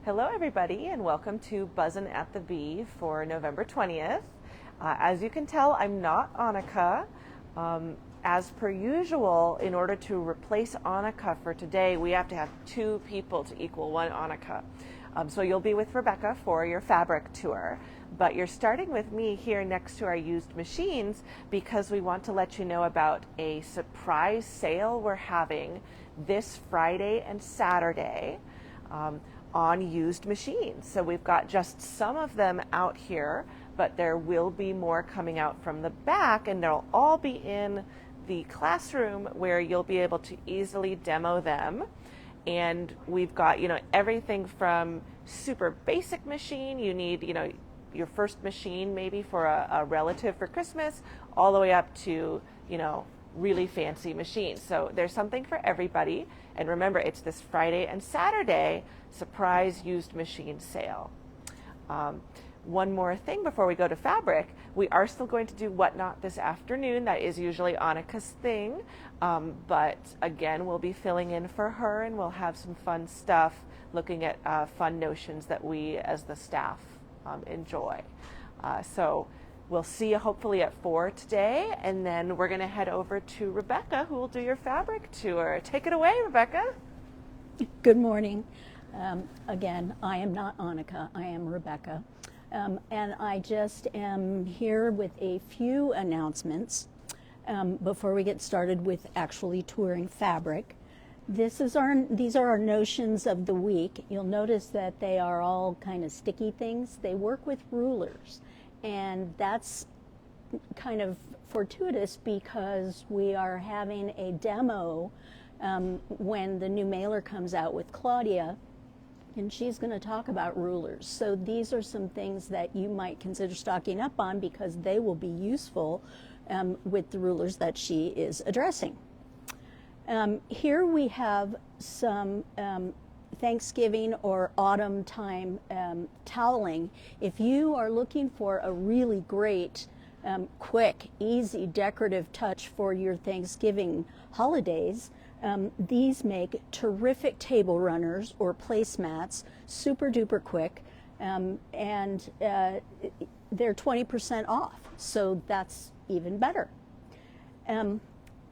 Hello everybody and welcome to Buzzin' at the Bee for November 20th. As you can tell, I'm not Annika. As per usual, in order to replace Annika for today, we have to have two people to equal one Annika. So you'll be with Rebecca for your fabric tour, but you're starting with me here next to our used machines because we want to let you know about a surprise sale we're having this Friday and Saturday. On used machines. So we've got just some of them out here, but there will be more coming out from the back, and they'll all be in the classroom where you'll be able to easily demo them. And we've got, everything from super basic machine, you need, your first machine maybe for a relative for Christmas, all the way up to, really fancy machines. So there's something for everybody. And remember, it's this Friday and Saturday surprise used machine sale. One more thing before we go to fabric, we are still going to do Whatnot this afternoon. That is usually Annika's thing. But again, we'll be filling in for her and we'll have some fun stuff looking at fun notions that we as the staff enjoy. So we'll see you hopefully at 4 today, and then we're going to head over to Rebecca, who will do your fabric tour. Take it away, Rebecca. Good morning. Again, I am not Annika, I am Rebecca. And I just am here with a few announcements before we get started with actually touring fabric. These are our notions of the week. You'll notice that they are all kind of sticky things. They work with rulers. And that's kind of fortuitous because we are having a demo when the new mailer comes out with Claudia, and she's going to talk about rulers. So these are some things that you might consider stocking up on because they will be useful with the rulers that she is addressing. Here we have some Thanksgiving or autumn time toweling. If you are looking for a really great, quick, easy decorative touch for your Thanksgiving holidays, these make terrific table runners or placemats, super duper quick, and they're 20% off, so that's even better.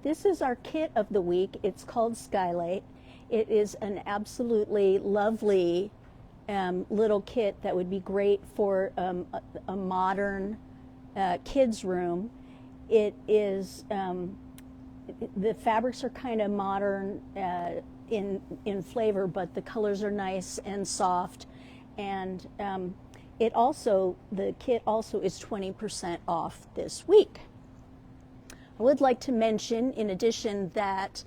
This is our kit of the week. It's called Skylight. It is an absolutely lovely little kit that would be great for a modern kids' room. It is, the fabrics are kind of modern in flavor, but the colors are nice and soft. And the kit also is 20% off this week. I would like to mention, in addition, that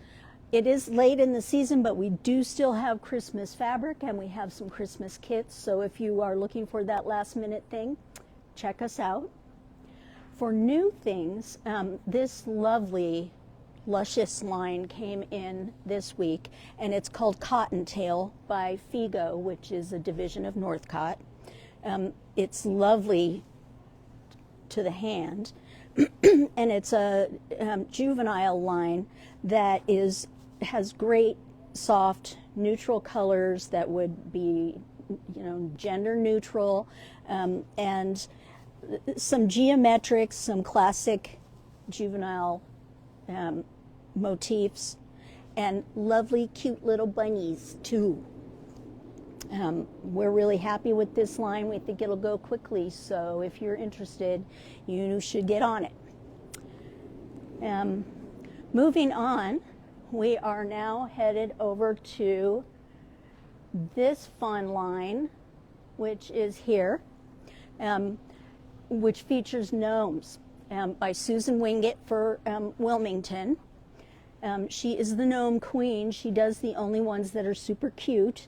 it is late in the season, but we do still have Christmas fabric and we have some Christmas kits. So if you are looking for that last minute thing, check us out. For new things, this lovely, luscious line came in this week, and it's called Cottontail by Figo, which is a division of Northcott. It's lovely to the hand, and it's a juvenile line that has great, soft, neutral colors that would be, gender neutral, and some geometrics, some classic juvenile motifs, and lovely, cute little bunnies too. We're really happy with this line. We think it'll go quickly, so if you're interested, you should get on it. Moving on, we are now headed over to this fun line, which is here, which features gnomes by Susan Wingate for Wilmington. She is the gnome queen. She does the only ones that are super cute.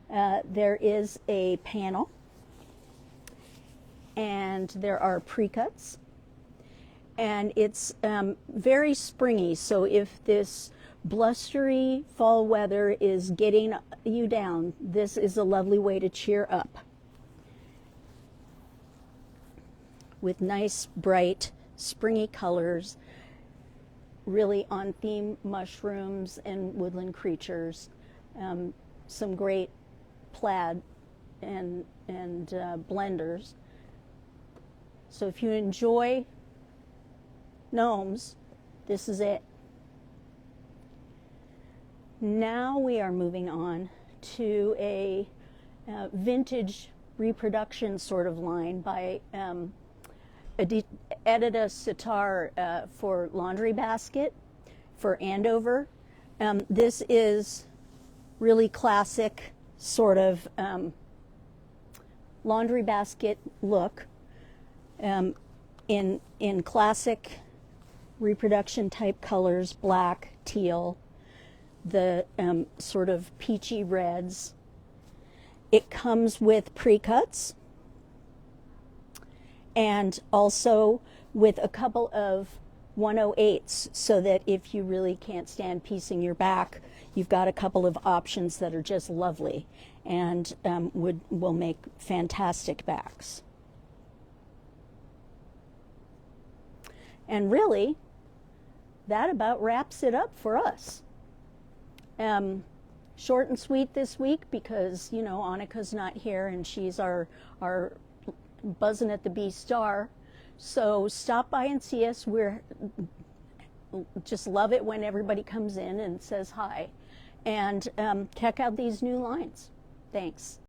There is a panel, and there are pre-cuts, and it's very springy. So if this blustery fall weather is getting you down, this is a lovely way to cheer up with nice, bright, springy colors, really on theme mushrooms and woodland creatures. Some great plaid and blenders. So if you enjoy gnomes, this is it. Now we are moving on to a vintage reproduction sort of line by Edita Sitar for Laundry Basket for Andover. This is really classic sort of laundry basket look in classic reproduction type colors, black, teal, the sort of peachy reds. It comes with pre-cuts and also with a couple of 108s, so that if you really can't stand piecing your back, you've got a couple of options that are just lovely and will make fantastic backs. And really, that about wraps it up for us. Short and sweet this week because, you know, Annika's not here and she's our Buzzin' at the Bee star. So stop by and see us. We're just love it when everybody comes in and says hi. And check out these new lines. Thanks.